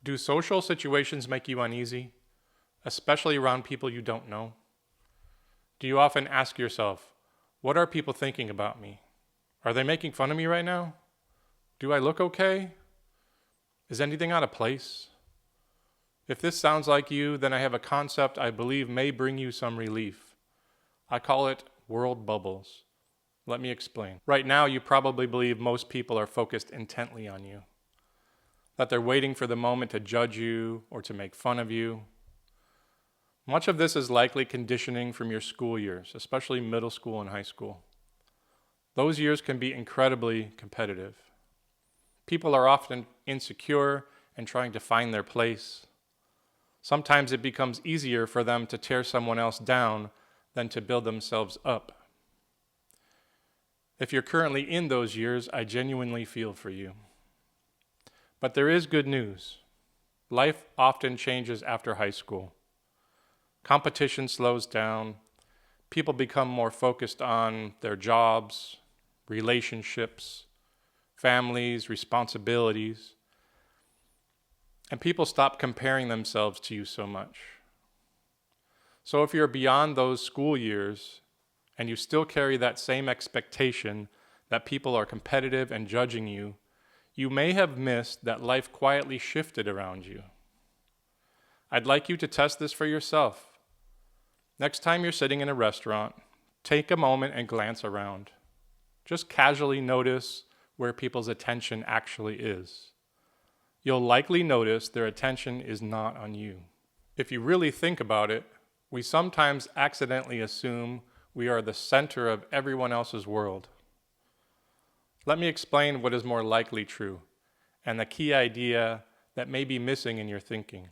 Do social situations make you uneasy, especially around people you don't know? Do you often ask yourself, what are people thinking about me? Are they making fun of me right now? Do I look okay? Is anything out of place? If this sounds like you, then I have a concept I believe may bring you some relief. I call it world bubbles. Let me explain. Right now, you probably believe most people are focused intently on you, that they're waiting for the moment to judge you or to make fun of you. Much of this is likely conditioning from your school years, especially middle school and high school. Those years can be incredibly competitive. People are often insecure and trying to find their place. Sometimes it becomes easier for them to tear someone else down than to build themselves up. If you're currently in those years, I genuinely feel for you. But there is good news. Life often changes after high school. Competition slows down. People become more focused on their jobs, relationships, families, responsibilities, and people stop comparing themselves to you so much. So if you're beyond those school years and you still carry that same expectation that people are competitive and judging you, you may have missed that life quietly shifted around you. I'd like you to test this for yourself. Next time you're sitting in a restaurant, take a moment and glance around. Just casually notice where people's attention actually is. You'll likely notice their attention is not on you. If you really think about it, we sometimes accidentally assume we are the center of everyone else's world. Let me explain what is more likely true and the key idea that may be missing in your thinking.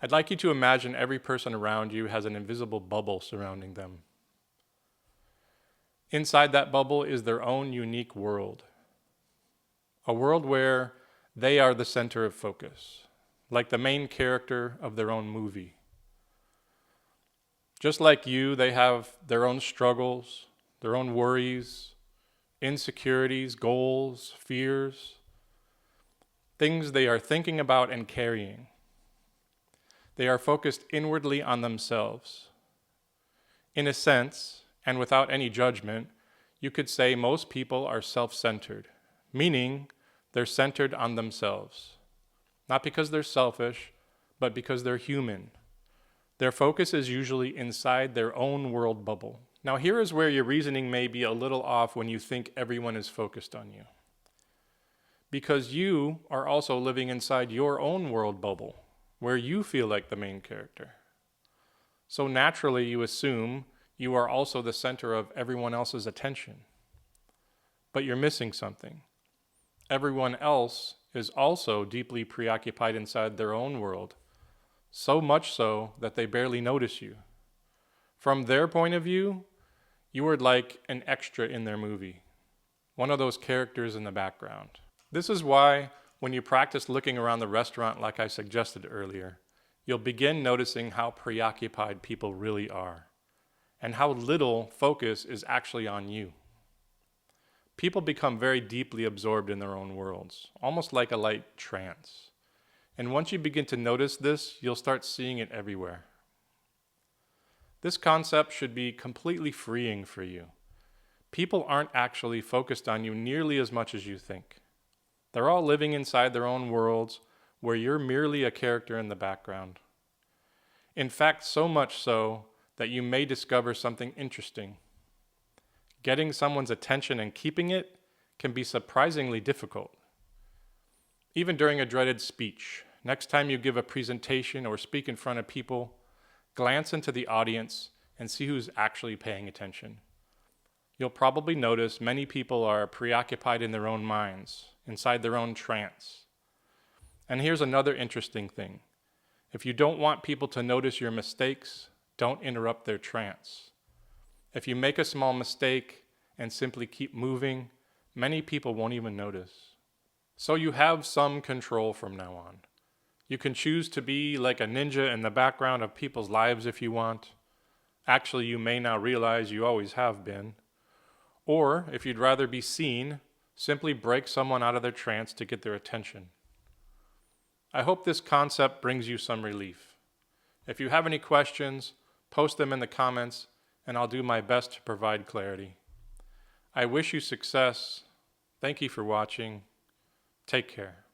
I'd like you to imagine every person around you has an invisible bubble surrounding them. Inside that bubble is their own unique world. A world where they are the center of focus, like the main character of their own movie. Just like you, they have their own struggles, their own worries, insecurities, goals, fears, things they are thinking about and carrying. They are focused inwardly on themselves. In a sense, and without any judgment, you could say most people are self-centered, meaning they're centered on themselves. Not because they're selfish, but because they're human. Their focus is usually inside their own world bubble. Now here is where your reasoning may be a little off when you think everyone is focused on you. Because you are also living inside your own world bubble, where you feel like the main character. So naturally you assume you are also the center of everyone else's attention. But you're missing something. Everyone else is also deeply preoccupied inside their own world, so much so that they barely notice you. From their point of view, you are like an extra in their movie, one of those characters in the background. This is why when you practice looking around the restaurant like I suggested earlier, you'll begin noticing how preoccupied people really are and how little focus is actually on you. People become very deeply absorbed in their own worlds, almost like a light trance. And once you begin to notice this, you'll start seeing it everywhere. This concept should be completely freeing for you. People aren't actually focused on you nearly as much as you think. They're all living inside their own worlds where you're merely a character in the background. In fact, so much so that you may discover something interesting. Getting someone's attention and keeping it can be surprisingly difficult. Even during a dreaded speech, next time you give a presentation or speak in front of people, glance into the audience and see who's actually paying attention. You'll probably notice many people are preoccupied in their own minds, inside their own trance. And here's another interesting thing. If you don't want people to notice your mistakes, don't interrupt their trance. If you make a small mistake and simply keep moving, many people won't even notice. So you have some control from now on. You can choose to be like a ninja in the background of people's lives if you want. Actually, you may now realize you always have been. Or, if you'd rather be seen, simply break someone out of their trance to get their attention. I hope this concept brings you some relief. If you have any questions, post them in the comments, and I'll do my best to provide clarity. I wish you success. Thank you for watching. Take care.